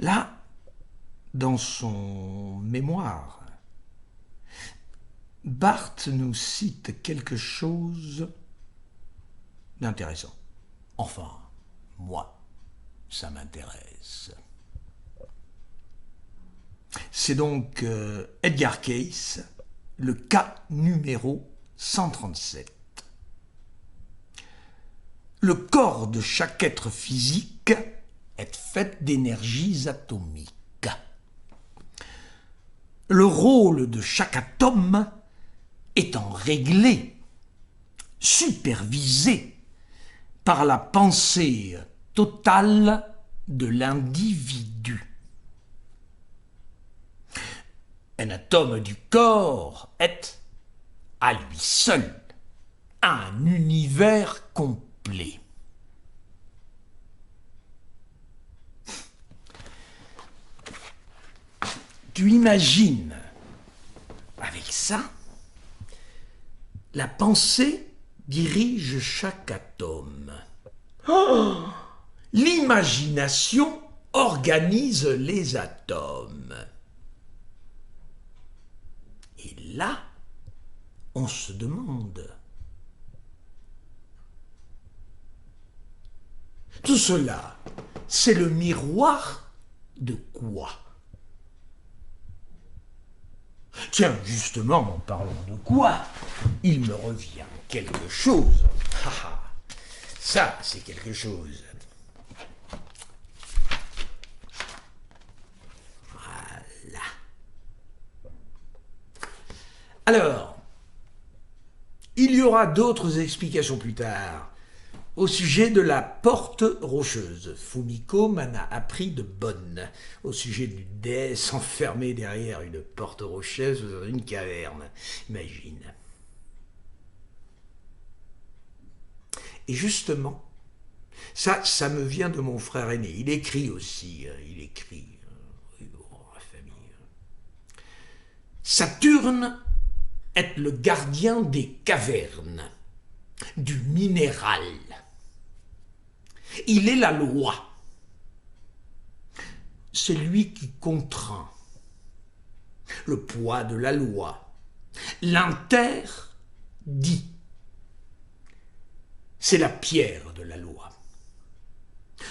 Là, dans son mémoire, Barthes nous cite quelque chose d'intéressant. Enfin, moi, ça m'intéresse. C'est donc Edgar Cayce, le cas numéro 137. Le corps de chaque être physique est fait d'énergies atomiques. Le rôle de chaque atome étant réglé, supervisé par la pensée totale de l'individu. Un atome du corps est, à lui seul, un univers complet. Tu imagines, avec ça, la pensée dirige chaque atome. Oh, l'imagination organise les atomes. Et là, on se demande, tout cela, c'est le miroir de quoi? Tiens, justement, en parlant de quoi, il me revient quelque chose. Ça, c'est quelque chose. Voilà. Alors, il y aura d'autres explications plus tard au sujet de la porte rocheuse. Fumiko m'en a appris de bonnes au sujet d'une déesse enfermée derrière une porte rocheuse dans une caverne. Imagine. Et justement, ça me vient de mon frère aîné. Il écrit aussi, la famille. Saturne est le gardien des cavernes, du minéral. Il est la loi. C'est lui qui contraint. Le poids de la loi. L'interdit. C'est la pierre de la loi.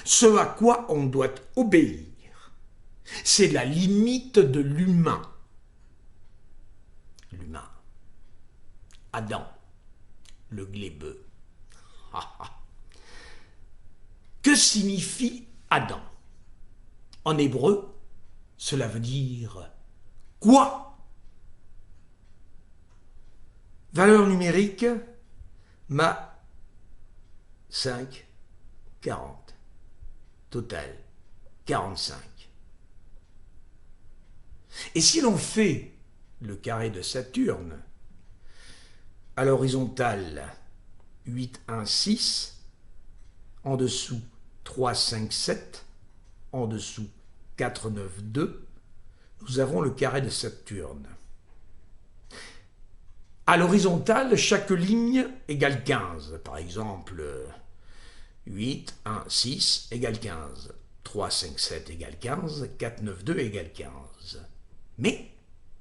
Ce à quoi on doit obéir. C'est la limite de l'humain. L'humain. Adam, le glébeux. Que signifie Adam? En hébreu, cela veut dire quoi? Valeur numérique, ma 5, 40. Total, 45. Et si l'on fait le carré de Saturne, à l'horizontale 8, 1, 6, en dessous 3, 5, 7, en dessous 4, 9, 2, nous avons le carré de Saturne. À l'horizontale, chaque ligne égale 15. Par exemple, 8, 1, 6 égale 15. 3, 5, 7 égale 15. 4, 9, 2 égale 15. Mais,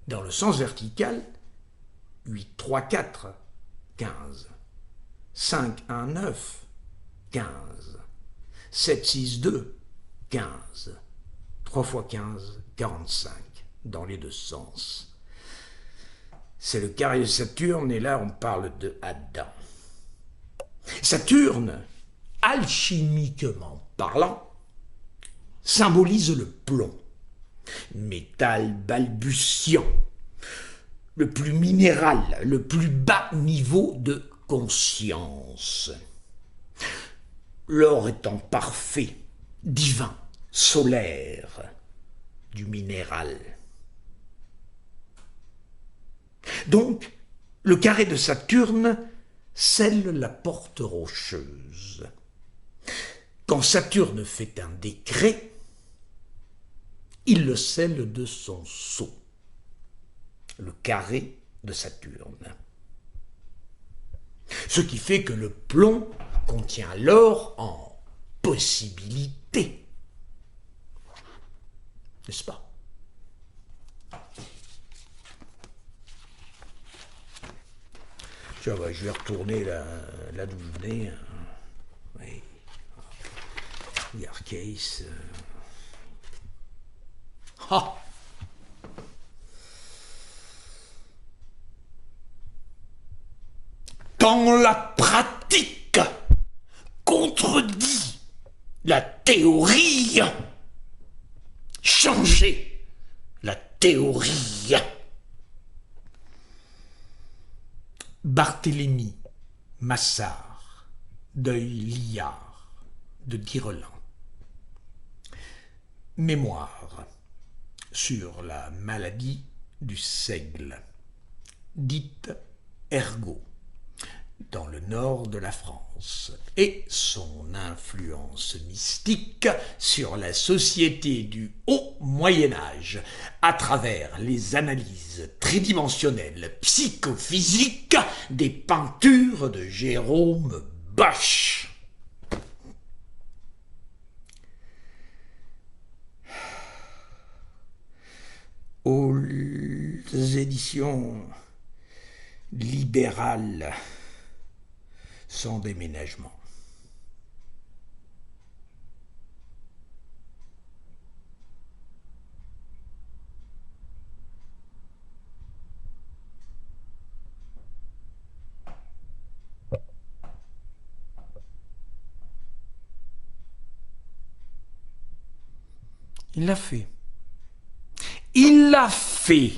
dans le sens vertical, 8, 3, 4, 15. 5, 1, 9, 15. 7, 6, 2, 15. 3 fois 15, 45, dans les deux sens. C'est le carré de Saturne, et là on parle de Adam. Saturne, alchimiquement parlant, symbolise le plomb, métal balbutiant, le plus minéral, le plus bas niveau de conscience. L'or étant parfait, divin, solaire, du minéral. Donc, le carré de Saturne scelle la porte rocheuse. Quand Saturne fait un décret, il le scelle de son sceau, le carré de Saturne. Ce qui fait que le plomb contient l'or en possibilité. n'est-ce pas? Tiens, je vais retourner là d'où je venais. Oui. Case. Ah! Quand la pratique contredit la théorie, changez la théorie. Barthélemy Massard, Deuil Liard de Direlan. Mémoire sur la maladie du seigle, dite ergot, dans le nord de la France, et son influence mystique sur la société du Haut Moyen-Âge à travers les analyses tridimensionnelles psychophysiques des peintures de Jérôme Bosch. Aux éditions libérales sans déménagement. Il l'a fait. Il l'a fait.